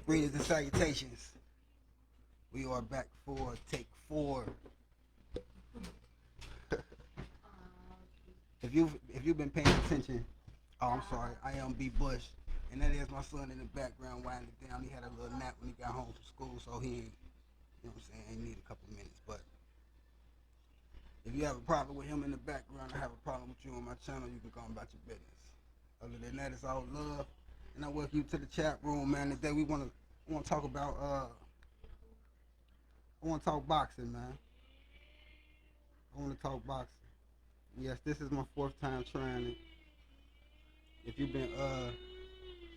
Greetings and salutations. We are back for take 4. If you've been paying attention, I'm sorry, I am B Bush, and that is my son in the background winding down. He had a little nap when he got home from school, so he ain't, you know what I'm saying, he need a couple minutes. But if you have a problem with him in the background, I have a problem with you on my channel, you can go on about your business. Other than that, it's all love, and I welcome you to the chat room, man. Today we want to talk about I want to talk boxing, man. I want to talk boxing. Yes, this is my 4th time trying it. If you've been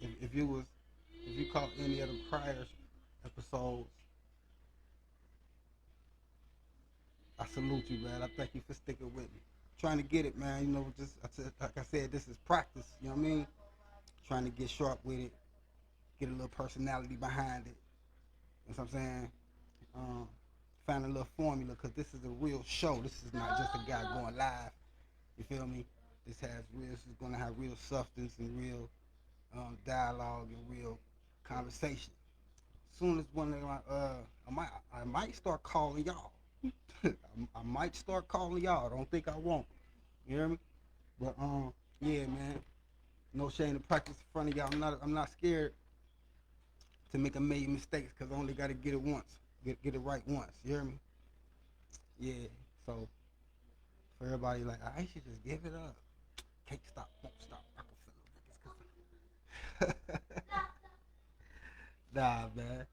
if you caught any of the prior episodes, I salute you, man. I thank you for sticking with me. Trying to get it, man. You know, just like I said, this is practice. You know what I mean? Trying to get sharp with it, get a little personality behind it. You know what I'm saying? Find a little formula, because this is a real show. This is not just a guy going live. You feel me? This is going to have real substance and real dialogue and real conversation. Soon as one of my, I might start calling y'all. I might start calling y'all. Don't think I won't. You hear me? But yeah, man. No shame to practice in front of y'all. I'm not scared to make a million mistakes, because I only got to get it once. Get it right once. You hear me? Yeah. So for everybody like, I should just give it up. Can't stop, won't stop. Nah, man.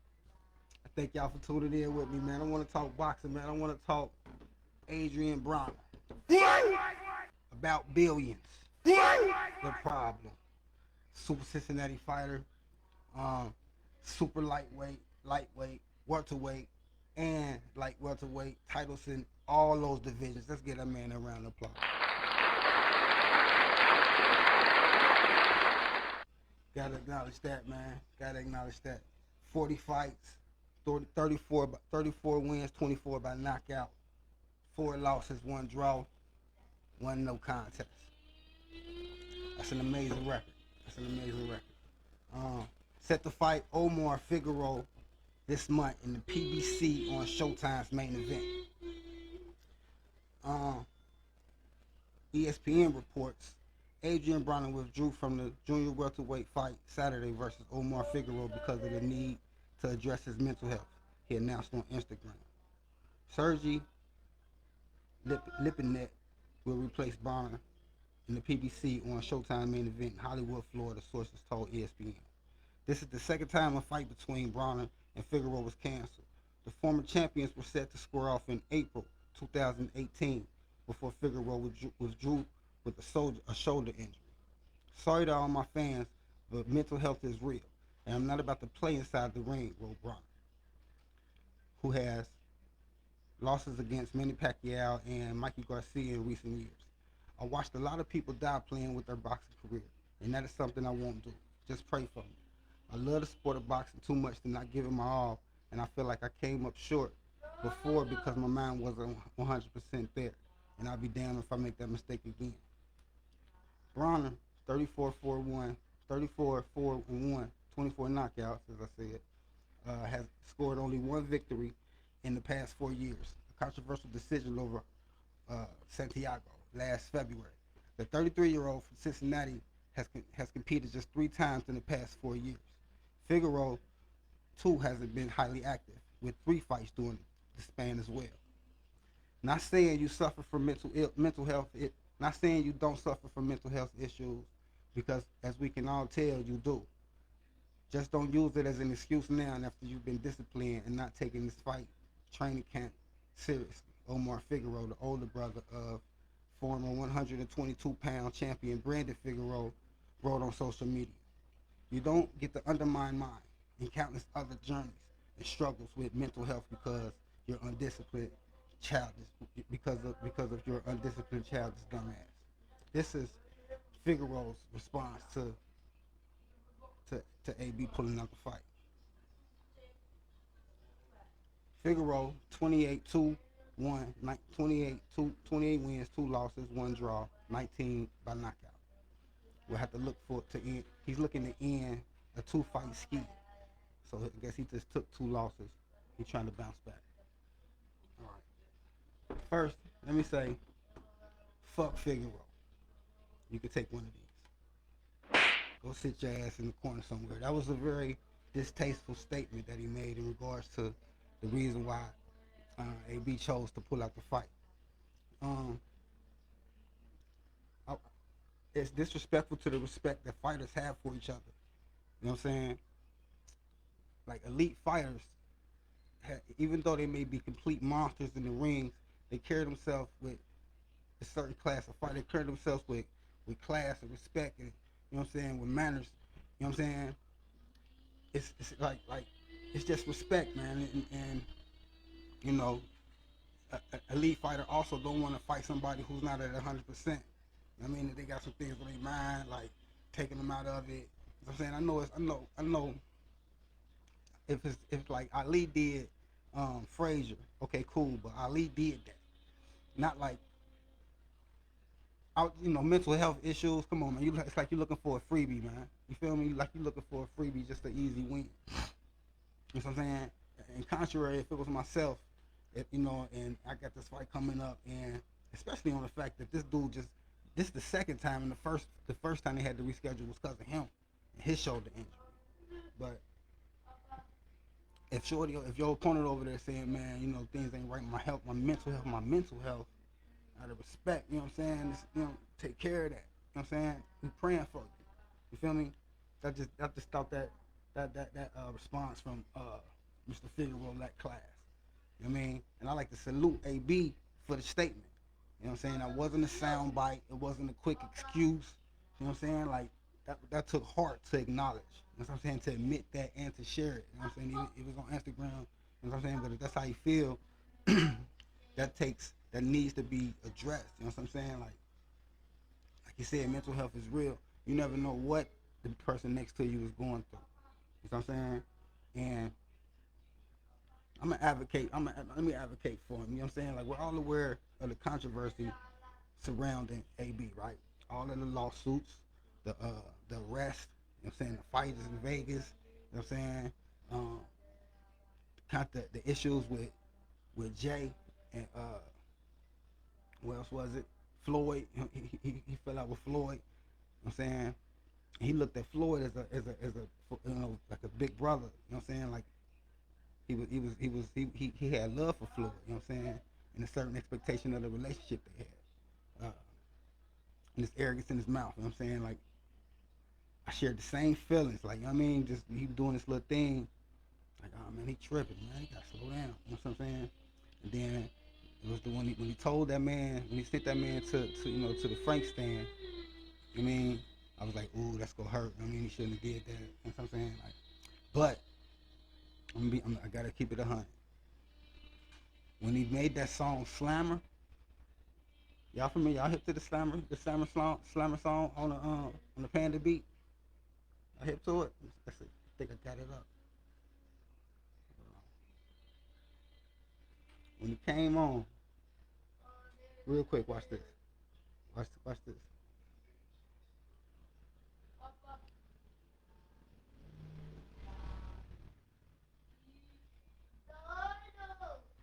I thank y'all for tuning in with me, man. I want to talk boxing, man. I want to talk Adrien Broner. About billions. The problem. Super Cincinnati fighter. Super lightweight, welterweight, and light welterweight titles in all those divisions. Let's get that man a round of applause. Gotta acknowledge that, man. Gotta acknowledge that. 40 fights, 34 wins, 24 by knockout, 4 losses, 1 draw, 1 no contest. That's an amazing record. Set to fight Omar Figueroa this month in the PBC on Showtime's main event. ESPN reports Adrien Broner withdrew from the junior welterweight fight Saturday versus Omar Figueroa because of the need to address his mental health, he announced on Instagram. Sergey Lipinet will replace Broner in the PBC on Showtime main event in Hollywood, Florida, sources told ESPN. This is the second time a fight between Broner and Figueroa was canceled. The former champions were set to square off in April 2018 before Figueroa withdrew with a shoulder injury. Sorry to all my fans, but mental health is real, and I'm not about to play inside the ring, wrote Broner, who has losses against Manny Pacquiao and Mikey Garcia in recent years. I watched a lot of people die playing with their boxing career, and that is something I won't do. Just pray for me. I love the sport of boxing too much to not give it my all, and I feel like I came up short before because my mind wasn't 100% there, and I'll be damned if I make that mistake again. Broner, 34-4-1, 34-4-1, 24 knockouts, as I said, has scored only 1 victory in the past 4 years. A controversial decision over Santiago last February. The 33-year-old from Cincinnati has competed just 3 times in the past 4 years. Figueroa, too, hasn't been highly active, with 3 fights during the span as well. Not saying you suffer from mental health. Not saying you don't suffer from mental health issues, because as we can all tell, you do. Just don't use it as an excuse now after you've been disciplined and not taking this fight training camp seriously. Omar Figueroa, the older brother of former 122-pound champion Brandon Figueroa, wrote on social media. You don't get to undermine mine and countless other journeys and struggles with mental health because you're undisciplined, childish, because of your undisciplined, childish dumbass. This is Figueroa's response to AB pulling out the fight. Figueroa, 28-2, won 28 wins, 2 losses, 1 draw, 19 by knockout. We'll have to look for to end. He's looking to end a 2-fight skid. So I guess he just took 2 losses. He's trying to bounce back. All right. First, let me say, fuck Figueroa. You can take one of these. Go sit your ass in the corner somewhere. That was a very distasteful statement that he made in regards to the reason why AB chose to pull out the fight. It's disrespectful to the respect that fighters have for each other. You know what I'm saying? Like elite fighters, even though they may be complete monsters in the rings, they carry themselves with a certain class of fight. They carry themselves with class and respect, and you know what I'm saying, with manners. You know what I'm saying? It's like it's just respect, man. And you know, a elite fighter also don't want to fight somebody who's not at 100%. I mean, they got some things on their mind, like taking them out of it. You know what I'm saying? I know. If like Ali did Frazier, okay, cool, but Ali did that. Not like mental health issues. Come on, man. It's like you're looking for a freebie, man. You feel me? Like you're looking for a freebie, just an easy win. You know what I'm saying? And contrary, if it was myself, and I got this fight coming up, and especially on the fact that this is the second time, and the first time they had to reschedule was because of him and his shoulder injury. But if your opponent over there saying, man, things ain't right, my mental health, out of respect, you know what I'm saying, take care of that. You know what I'm saying? We praying for you. You feel me? I just thought that response from Mr. Figueroa lacked class. You know what I mean? And I like to salute AB for the statement. You know what I'm saying? That wasn't a sound bite. It wasn't a quick excuse. You know what I'm saying? Like, that took heart to acknowledge. You know what I'm saying? To admit that and to share it. You know what I'm saying? It was on Instagram. You know what I'm saying? But if that's how you feel, that needs to be addressed. You know what I'm saying? Like you said, mental health is real. You never know what the person next to you is going through. You know what I'm saying? And I'm gonna advocate. Let me advocate for him. You know what I'm saying? Like, we're all aware of the controversy surrounding AB, right? All of the lawsuits, the arrest. You know what I'm saying? The fights in Vegas. You know what I'm saying? The issues with Jay and what else was it? Floyd. He fell out with Floyd. You know what I'm saying? He looked at Floyd as a like a big brother. You know what I'm saying? Like he had love for Floyd. You know what I'm saying? And a certain expectation of the relationship they had. And this arrogance in his mouth. You know what I'm saying? Like, I shared the same feelings. Like, you know what I mean? Just he doing this little thing. Like, oh man, he tripping, man. He gotta slow down. You know what I'm saying? And then it was the one when he told that man, when he sent that man to the Frank stand. I mean, I was like, ooh, that's gonna hurt. I mean, he shouldn't have did that. You know what I'm saying? Like, but I gotta keep it 100. When he made that song Slammer, y'all familiar? Y'all hip to the Slammer song on the Panda beat? I hip to it. Let's see. I think I got it up. When he came on, real quick, watch this. Watch this.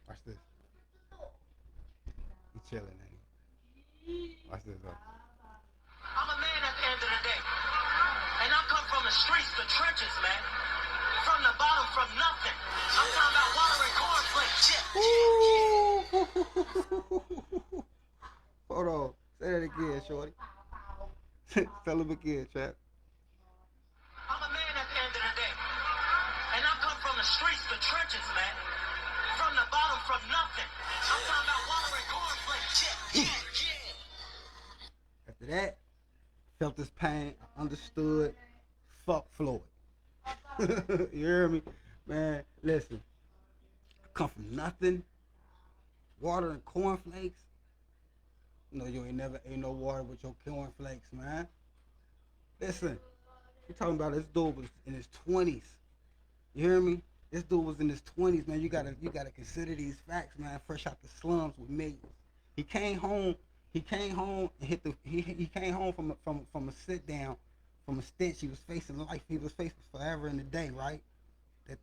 Watch this. He chilling, ain't he? Watch this though. I'm a man at the end of the day. And I come from the streets, the trenches, man. From the bottom, from nothing. I'm talking about water and cornflakes. Hold on. Say that again, shorty. Tell him again, Trap. I'm a man at the end of the day. And I come from the streets, the trenches, man. From the bottom, from nothing. I'm talking about water and cornflakes. After that, felt this pain. I understood. Fuck Floyd. You hear me? Man, listen. I come from nothing. Water and cornflakes. You ain't no water with your cornflakes, man. Listen. You talking about this dude was in his 20s. You hear me? This dude was in his 20s, man. You gotta consider these facts, man. Fresh out the slums with millions. He came home. He came home and hit the. He came home from a sit down, from a stench. He was facing life. He was facing forever in the day, right?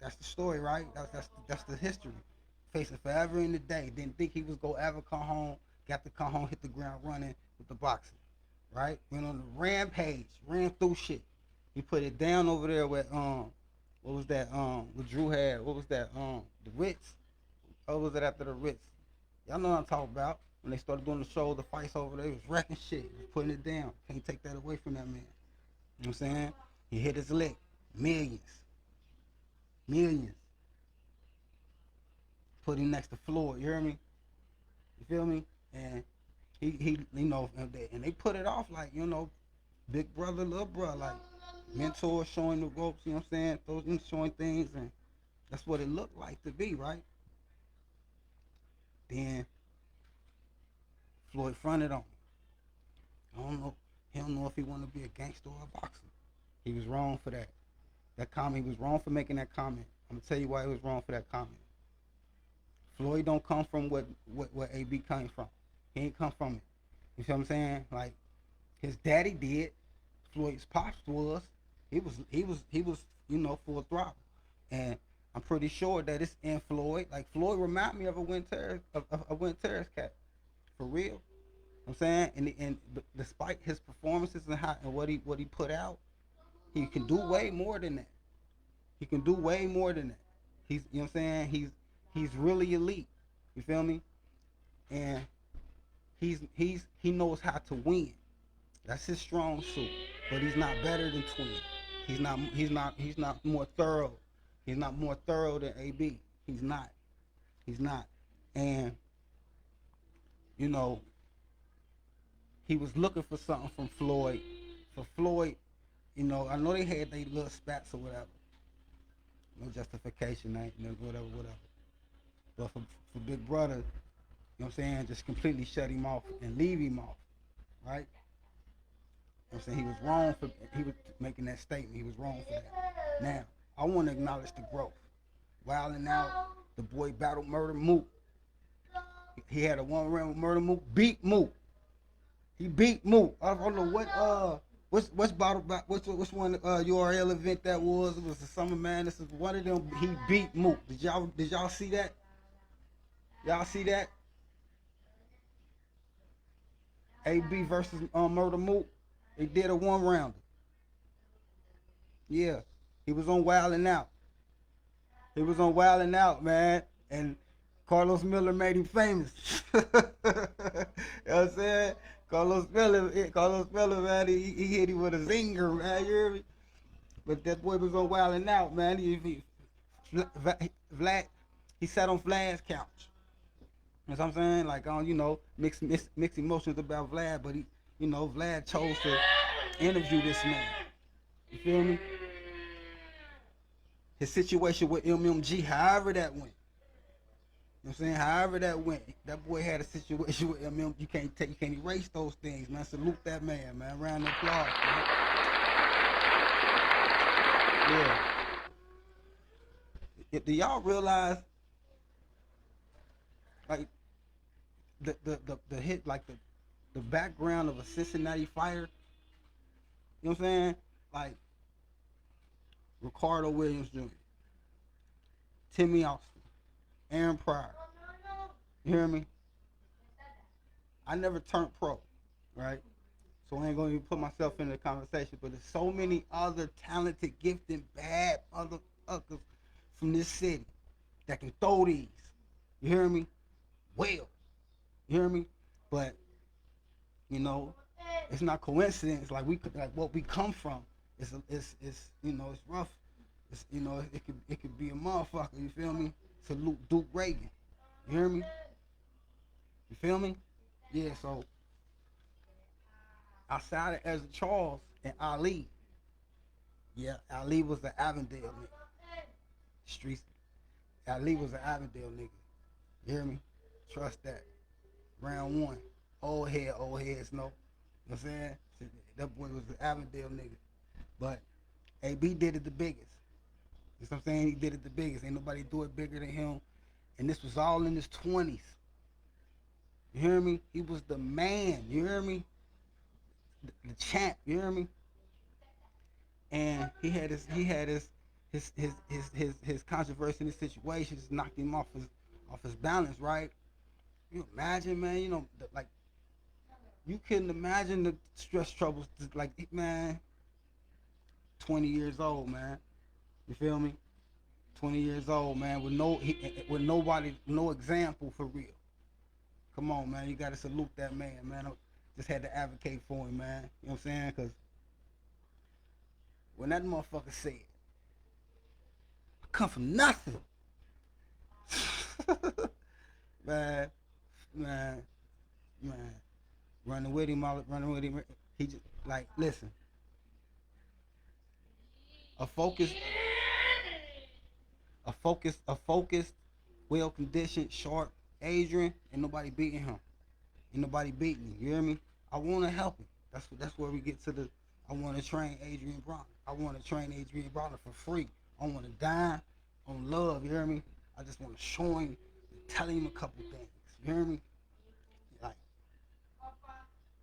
That's the story, right? That's the history. Facing forever in the day. Didn't think he was gonna ever come home. Got to come home, hit the ground running with the boxing, right? Went on the rampage, ran through shit. He put it down over there with what was that what Drew had? What was that the Ritz? Or was it after the Ritz? Y'all know what I'm talking about. When they started doing the show, the fights over there, he was wrecking shit, he was putting it down. Can't take that away from that man. You know what I'm saying? He hit his lick. Millions. Millions. Put him next to Floyd, you hear me? You feel me? And he you know, and they put it off like, you know, big brother, little brother, like mentor showing the ropes, you know what I'm saying? Those showing things, and that's what it looked like to be, right? Then Floyd fronted on him. I don't know. He don't know if he want to be a gangster or a boxer. He was wrong for that. That comment, he was wrong for making that comment. I'm gonna tell you why he was wrong for that comment. Floyd don't come from what AB came from. He ain't come from it. You see what I'm saying? Like his daddy did. Floyd's pops was. He was you know, full throttle. And I'm pretty sure that it's in Floyd. Like Floyd remind me of a Win Terrace cat. For real. You know what I'm saying? And despite his performances and what he put out, he can do way more than that. He can do way more than that. He's, you know what I'm saying? He's really elite. You feel me? And he knows how to win. That's his strong suit. But he's not better than Twin. He's not more thorough. He's not more thorough than AB. He's not. And you know, he was looking for something from Floyd. For Floyd, you know, I know they had their little spats or whatever. No justification, whatever. But for Big Brother, you know what I'm saying, just completely shut him off and leave him off, right? You know what I'm saying? He was making that statement. He was wrong for that. Now, I want to acknowledge the growth. Wilding out, the boy battled Murder Mook. He had a one round with Murder Mook, beat Mook. He beat Mook. I don't know which one URL event that was. It was the Summer Madness. This is one of them. He beat Mook. Did y'all see that? Y'all see that? AB versus Murder Mook. They did a one rounder. Yeah, he was on Wildin' Out. He was on Wildin' Out, man, and Carlos Miller made him famous. You know what I'm saying? Carlos Miller, man, he hit him with a zinger, man. You hear me? But that boy was on Wildin' Out, man. Vlad, he sat on Vlad's couch. You know what I'm saying? Like, you know, mixed emotions about Vlad, but he, you know, Vlad chose to interview this man. You feel me? His situation with MMG, however that went. You know what I'm saying? However that went, that boy had a situation with MMG. You can't erase those things, man. Salute that man, man. Round of applause, man. Yeah. Do y'all realize, like, the hit, like the background of a Cincinnati fighter? You know what I'm saying? Like Ricardo Williams Jr., Timmy Austin, Aaron Pryor. You hear me? I never turned pro, right? So I ain't gonna even put myself in the conversation, but there's so many other talented, gifted, bad motherfuckers from this city that can throw these. You hear me? Well, you hear me? But you know, it's not coincidence. Like what we come from. It's you know, it's rough. It's, you know, it could be a motherfucker. You feel me? Salute Duke Reagan. You hear me? You feel me? Yeah. So outside of Ezra Charles and Ali, yeah, Ali was the Avondale nigga. Streets. Ali was an Avondale nigga. You hear me? Trust that. Round one. Old heads know. You know what I'm saying? That boy was the Avondale nigga. But AB did it the biggest. You know what I'm saying? He did it the biggest. Ain't nobody do it bigger than him. And this was all in his 20s. You hear me? He was the man. You hear me? The champ. You hear me? And his controversy in his situations knocked him off his balance, right? You imagine, man, like you couldn't imagine the stress troubles, like, man, 20 years old, man. You feel me? 20 years old, man, with nobody, no example for real. Come on, man, you gotta salute that man, man. I just had to advocate for him, man. You know what I'm saying? Cause when that motherfucker said, "I come from nothing," man, man, man, running with him. He just like, listen, a focused, a focused, well conditioned, sharp Adrien. Ain't nobody beating him. Ain't nobody beating me. You hear me? I want to help him. That's where we get to the. I want to train Adrien Broner. I want to train Adrien Broner for free. I want to dine on love. You hear me? I just want to show him, tell him a couple things. You hear me? Like,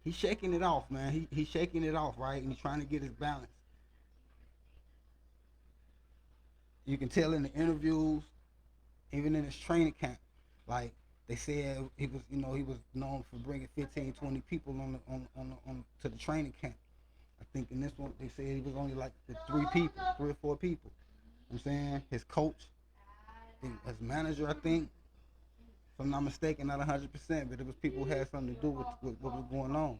he's shaking it off, man. He's shaking it off, right? And he's trying to get his balance. You can tell in the interviews, even in his training camp, like they said he was, he was known for bringing 15, 20 people on to the training camp. I think in this one they said he was only like the three or four people. You know what I'm saying, his coach, his manager, I think, if I'm not mistaken, not 100%, but it was people who had something to do with what was going on.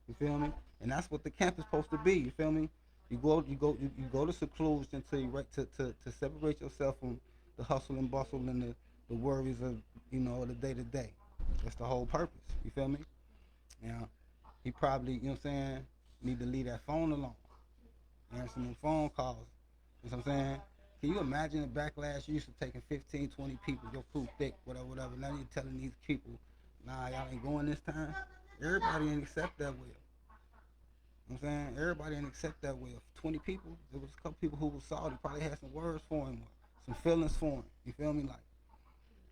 You feel me? And that's what the camp is supposed to be. You feel me? You go to seclusion to separate yourself from the hustle and bustle and the worries of the day to day. That's the whole purpose. You feel me? Now, he probably, you know what I'm saying, need to leave that phone alone. Answer them phone calls. You know what I'm saying? Can you imagine the backlash you used to taking 15, 20 people, your crew thick, whatever. Now you're telling these people, nah, y'all ain't going this time. Everybody ain't accept that way. You know what I'm saying? Everybody didn't accept that way. 20 people, there was a couple people who was salty, probably had some words for him, some feelings for him. You feel me? Like, you know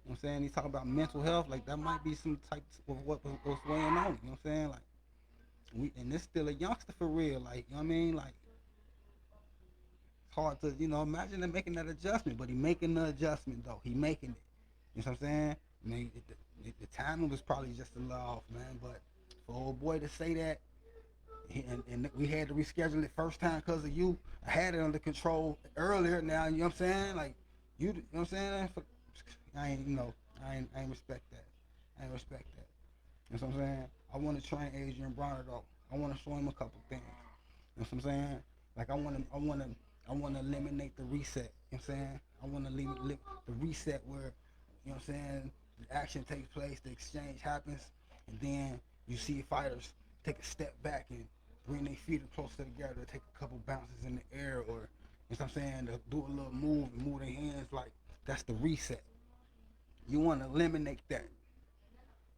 what I'm saying? He's talking about mental health, like that might be some type of what's going on. You know what I'm saying? Like, and this still a youngster for real. Like, you know what I mean? Like, it's hard to, imagine him making that adjustment, but he making the adjustment though. He making it. You know what I'm saying? I mean, the timing was probably just a little off, man. But for old boy to say that, and we had to reschedule it first time because of you. I had it under control earlier. Now, you know what I'm saying? Like, you know what I'm saying? I ain't respect that. I ain't respect that. You know what I'm saying? I want to train Adrien Broner though. I want to show him a couple things. You know what I'm saying? Like, I want to eliminate the reset. You know what I'm saying? I want to leave the reset where, you know what I'm saying, the action takes place, the exchange happens, and then you see fighters take a step back and bring their feet closer together, take a couple bounces in the air, or, you know what I'm saying, to do a little move and move their hands. Like, that's the reset. You want to eliminate that.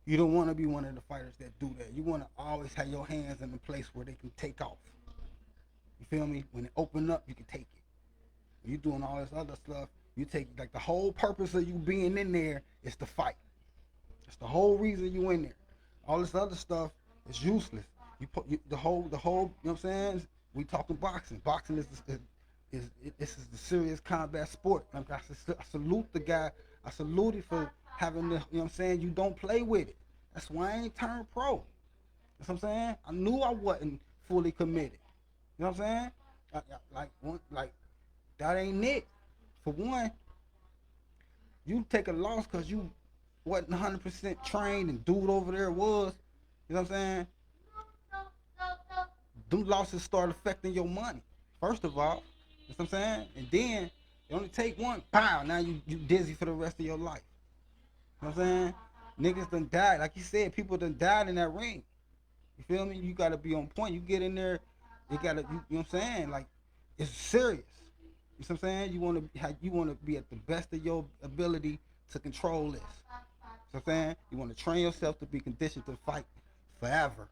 You don't want to be one of the fighters that do that. You want to always have your hands in a place where they can take off. You feel me? When it open up, you can take it. When you're doing all this other stuff, you take, like, the whole purpose of you being in there is to fight. That's the whole reason you in there. All this other stuff is useless. The whole, you know what I'm saying? We talking boxing. Boxing is this is the serious combat sport. Like, I salute the guy. I salute it for having the, you know what I'm saying? You don't play with it. That's why I ain't turned pro. That's what I'm saying? I knew I wasn't fully committed. You know what I'm saying? Like that ain't it. For one, you take a loss because you wasn't 100% trained and dude over there was. You know what I'm saying? Them losses start affecting your money. First of all, you know what I'm saying? And then it only take one, pow, now you dizzy for the rest of your life. You know what I'm saying? Niggas done died. Like you said, people done died in that ring. You feel me? You gotta be on point. You get in there, you know what I'm saying? Like, it's serious. You know what I'm saying? You wanna be at the best of your ability to control this. You know what I'm saying? You wanna train yourself to be conditioned to fight forever.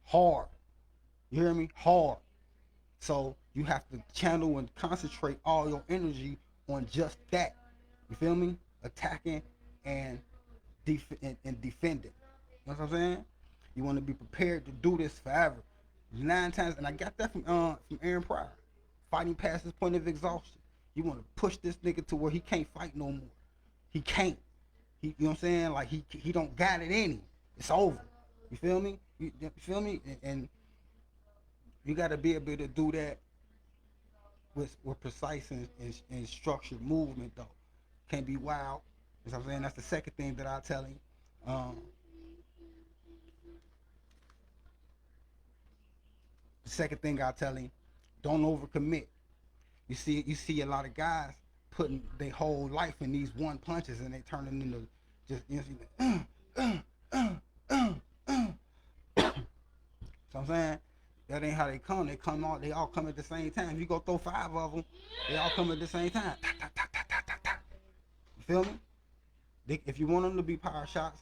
Hard. You hear me? Hard. So you have to channel and concentrate all your energy on just that. You feel me? Attacking and and defending. You know what I'm saying? You want to be prepared to do this forever. 9 times, and I got that from Aaron Pryor. Fighting past his point of exhaustion. You want to push this nigga to where he can't fight no more. He can't. You know what I'm saying? Like he don't got it in him. It's over. You feel me? You feel me? And you got to be able to do that with precise and structured movement though. Can't be wild. You know what I'm saying? That's the second thing that I tell him. The second thing I tell him, don't overcommit. You see a lot of guys putting their whole life in these one punches and they turning into just so I'm saying that ain't how they come. They all come at the same time. If you go throw 5 of them, they all come at the same time. You feel me? If you want them to be power shots,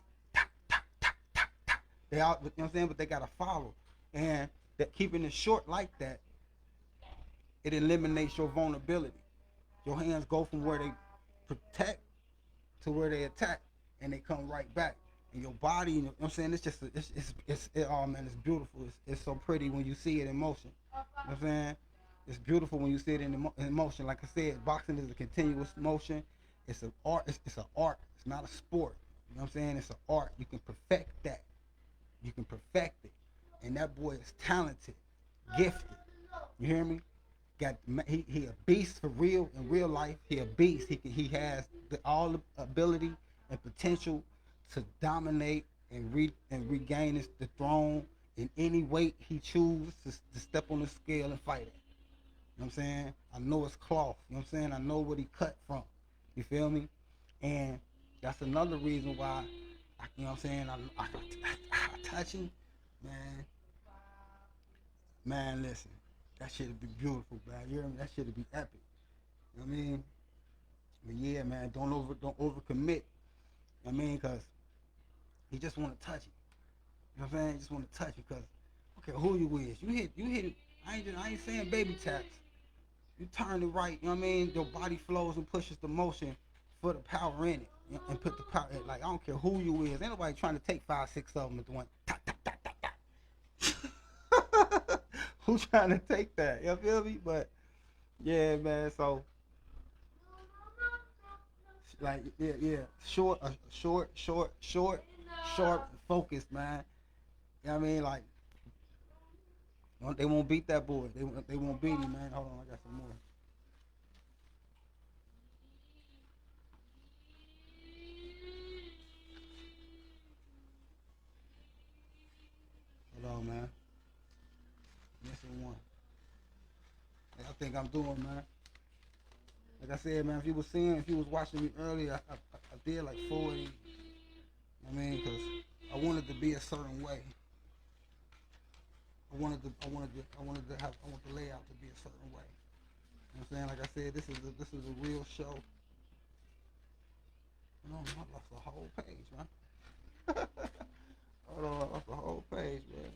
they all, you know what I'm saying? But they gotta follow, and that keeping it short like that, it eliminates your vulnerability. Your hands go from where they protect to where they attack, and they come right back. And your body, you know what I'm saying? It's just, oh man, it's beautiful. It's so pretty when you see it in motion. You know what I'm saying? It's beautiful when you see it in motion. Like I said, boxing is a continuous motion. It's an art. It's an art. It's not a sport. You know what I'm saying? It's an art. You can perfect that. You can perfect it. And that boy is talented, gifted. You hear me? He a beast for real in real life. He a beast. He has all the ability and potential to dominate and regain the throne in any weight he chooses to step on the scale and fight it. You know what I'm saying? I know it's cloth. You know what I'm saying? I know what he cut from. You feel me? And that's another reason why, you know what I'm saying, I touch him, man. Man, listen, that shit'd be beautiful, man. You hear me? That shit'd be epic. You know what I mean? But yeah, man, don't overcommit. I mean, cause he just want to touch it. You know what I'm saying? He just want to touch it, cause okay, who you is? You hit it. I ain't saying baby taps. You turn it right. You know what I mean? Your body flows and pushes the motion for the power in it, you know, and put the power. Like I don't care who you is. Ain't nobody trying to take 5, 6 of them at the one. Who's trying to take that? You feel me? But yeah, man. So like yeah. Short, sharp, focused, man. You know what I mean? Like they won't beat that boy. They won't beat him, man. Hold on, I got some more. Hold on, man. Missing one. I think I'm doing, man. Like I said, man, if you was watching me earlier, I did like 40. I mean, because I wanted to be a certain way. I wanted the layout to be a certain way. You know what I'm saying? Like I said, this is a real show. No, I lost the whole page, man. Hold on, I lost the whole page, man.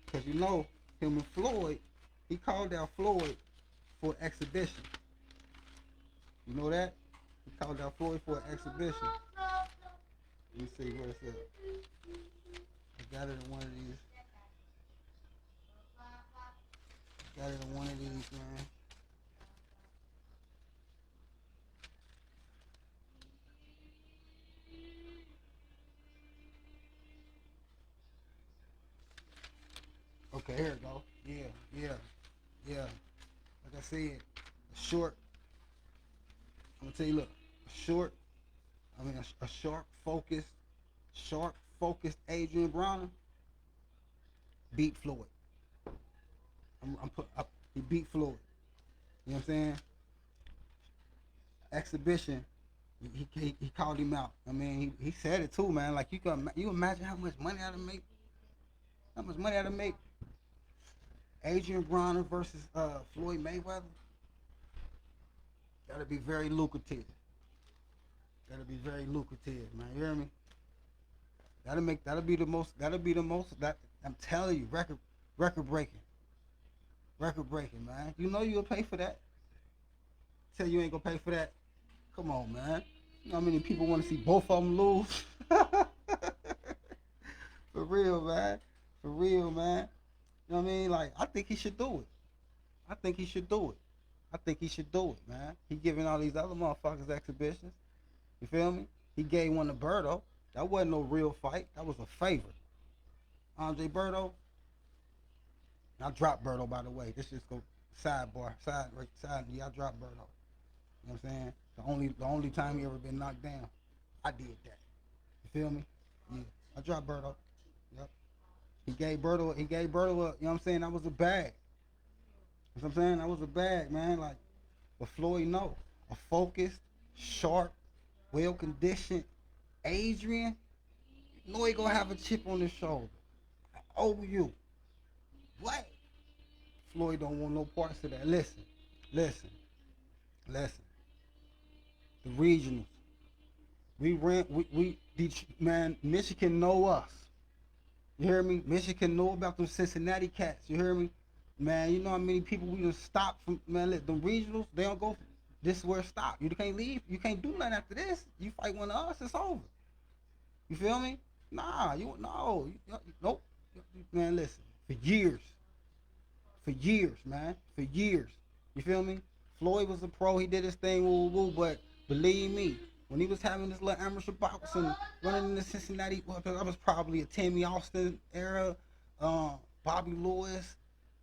Because you know, him and Floyd, he called out Floyd for exhibition. You know that? He called out Floyd for an exhibition. Let me see where it's at. I got it in one of these. Got it in one of these, man. Okay, here it go. Yeah. Like I said, a short. I'm gonna tell you, look, a sharp focused Adrien Broner beat Floyd. He beat Floyd. You know what I'm saying? Exhibition. He called him out. I mean, he said it too, man. Like you imagine how much money I'd make. How much money I'd make. Adrien Broner versus Floyd Mayweather. That'll be very lucrative. That'll be very lucrative, man. You hear me? That'll be the most. That I'm telling you, record breaking. Record breaking, man. You know you'll pay for that. Tell you ain't gonna pay for that. Come on, man. You know how many people want to see both of them lose? For real, man. For real, man. You know what I mean? Like, I think he should do it. I think he should do it. I think he should do it, man. He giving all these other motherfuckers exhibitions. You feel me? He gave one to Berto. That wasn't no real fight. That was a favor. Andre Berto. I dropped Berto, by the way. This just go sidebar, side. Yeah, I dropped Berto. You know what I'm saying? The only time he ever been knocked down, I did that. You feel me? Yeah, I dropped Berto. Yep. He gave Berto a, you know what I'm saying? That was a bag. You know what I'm saying? That was a bag, man. Like, but Floyd, no. A focused, sharp, well-conditioned Adrien, you know he gonna have a chip on his shoulder. Oh, you. What? Floyd don't want no parts of that. Listen. The regionals. Man, Michigan know us. You hear me? Michigan know about them Cincinnati cats. You hear me? Man, you know how many people we done stopped from, man, the regionals, they don't go, this is where it stopped. You can't leave. You can't do nothing after this. You fight one of us, it's over. You feel me? Nah, nope. Man, listen, for years, man, for years. You feel me? Floyd was a pro, he did his thing, but believe me, when he was having this little amateur boxing, running in the Cincinnati, I was probably a Tammy Austin era, Bobby Lewis,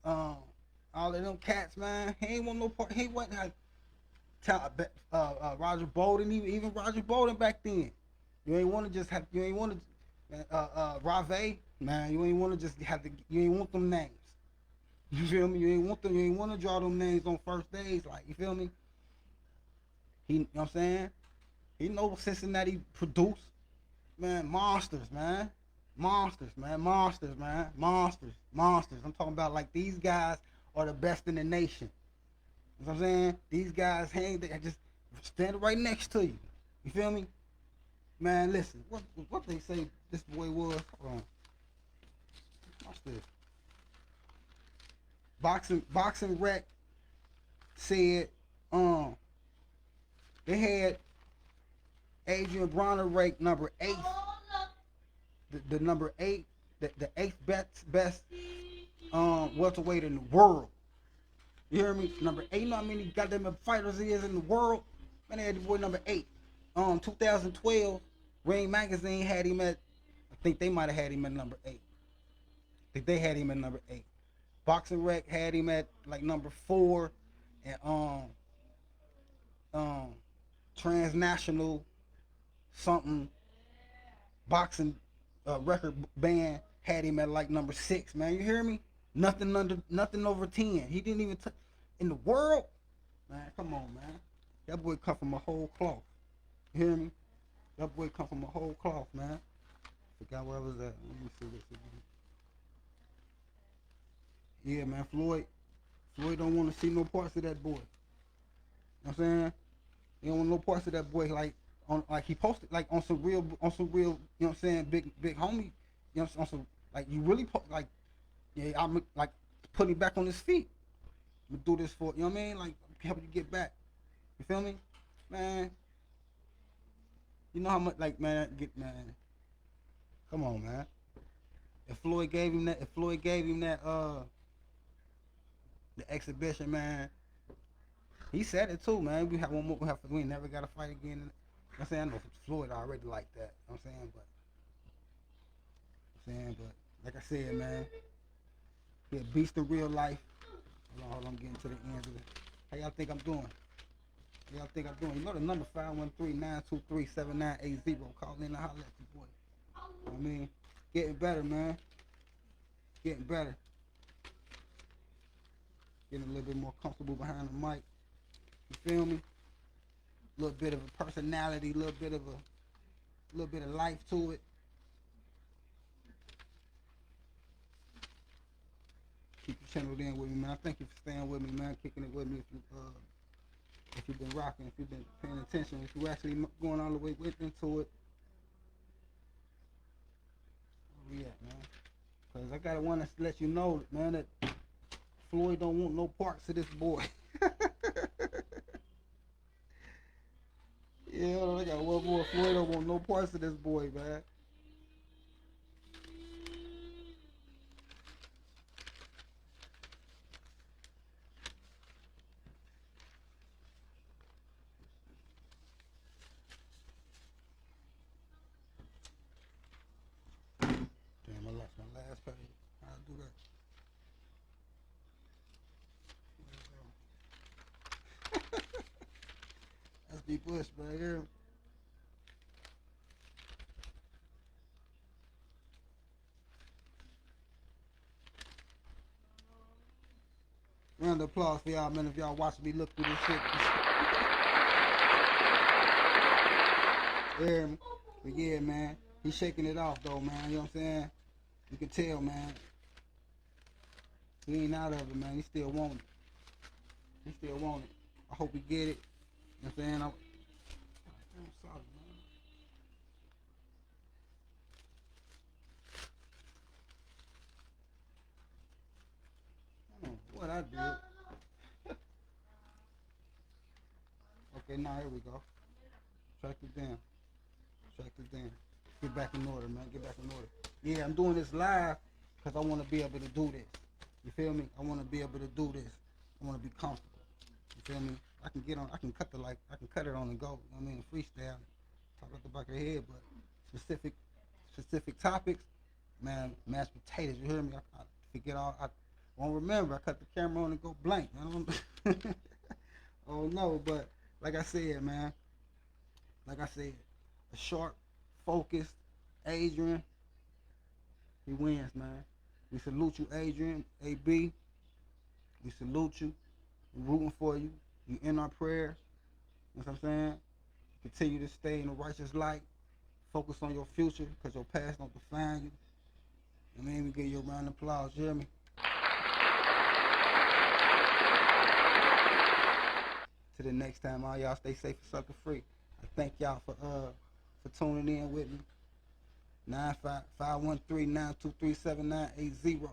all of them cats, man. He ain't want no part. He wasn't like Roger Bowden, even Roger Bowden back then. You ain't want to just have. You ain't want to Rave, man. You ain't want to just have to. You ain't want them names. You feel me? You ain't want them. You ain't want to draw them names on first days, like, you feel me? You know what I'm saying? He know Cincinnati produced, man, monsters, man. Monsters. I'm talking about, like, these guys are the best in the nation. You know what I'm saying? These guys they just stand right next to you. You feel me? Man, listen, what they say this boy was, hold on. Watch this. Boxing Rec said, they had Adrien Broner ranked number 8. The number 8, the 8th best welterweight in the world. You hear me? Number 8. You know how many goddamn fighters he is in the world? Man, they had the boy number 8. 2012, Ring Magazine had him at, I think they might have had him at number 8. I think they had him at number 8. Boxing Rec had him at like number 4, and Transnational something boxing record band had him at like number 6. Man, you hear me? Nothing over 10. He didn't even in the world. Man, come on, man. That boy come from a whole cloth. You hear me? That boy come from a whole cloth, man. Forgot where I was at. Let me see this again. Yeah, man, Floyd don't want to see no parts of that boy. You know what I'm saying? He don't want no parts of that boy. Like he posted, like on some real, you know what I'm saying, big homie. You know, on some, like, you really like, yeah, I'm like putting him back on his feet. I'm gonna do this for, you know what I mean? Like, help you get back. You feel me, man? You know how much, like, man, come on, man. If Floyd gave him that, the exhibition, man. He said it too, man. We have one more. We ain't never got to fight again. You know what I'm saying? I know Floyd already like that. You know what I'm saying? But like I said, man, he a beast in real life. Hold on, I'm getting to the end of it. How y'all think I'm doing? You know the number 513-923-7980. Call in and holler at the boy. You know what I mean? Getting better, man. Getting better. Getting a little bit more comfortable behind the mic. You feel me? A little bit of a personality, a little bit of life to it. Keep your channel in with me, man. I thank you for staying with me, man. Kicking it with me if you've been rocking, if you've been paying attention, if you're actually going all the way into it. Where we at, man? Because I gotta want to let you know, man, that Floyd don't want no parts of this boy. Yeah, I got one more. Floyd don't want no parts of this boy, man. Damn, I lost my last page. How'd I do that? That's B. Bush right here. Round of applause for y'all, man. If y'all watching me look through this shit. Yeah, but yeah, man. He's shaking it off, though, man. You know what I'm saying? You can tell, man. He ain't out of it, man. He still want it. He still want it. I hope he get it. You know what I'm saying? I'm sorry, man. I don't know what I did. Okay, now here we go. Track it down. Track it down. Get back in order, man. Get back in order. Yeah, I'm doing this live because I want to be able to do this. You feel me? I want to be able to do this. I want to be comfortable. You feel me? I can get on. I can cut it on the go. You know what I mean? Freestyle. Talk out the back of the head, but specific topics, man. Mashed potatoes. You hear me? I forget all. I won't remember. I cut the camera on and go blank. Oh no, but like I said, man. Like I said, a sharp, focused Adrien, he wins, man. We salute you, Adrien, AB. We salute you. We're rooting for you. You in our prayers. You know what I'm saying? Continue to stay in the righteous light. Focus on your future, because your past don't define you. And then we give you a round of applause. You hear me? To the next time, all y'all stay safe and sucker free. I thank y'all for tuning in with me. 513-923-7980.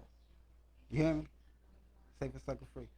You hear me? Safe and sucker free.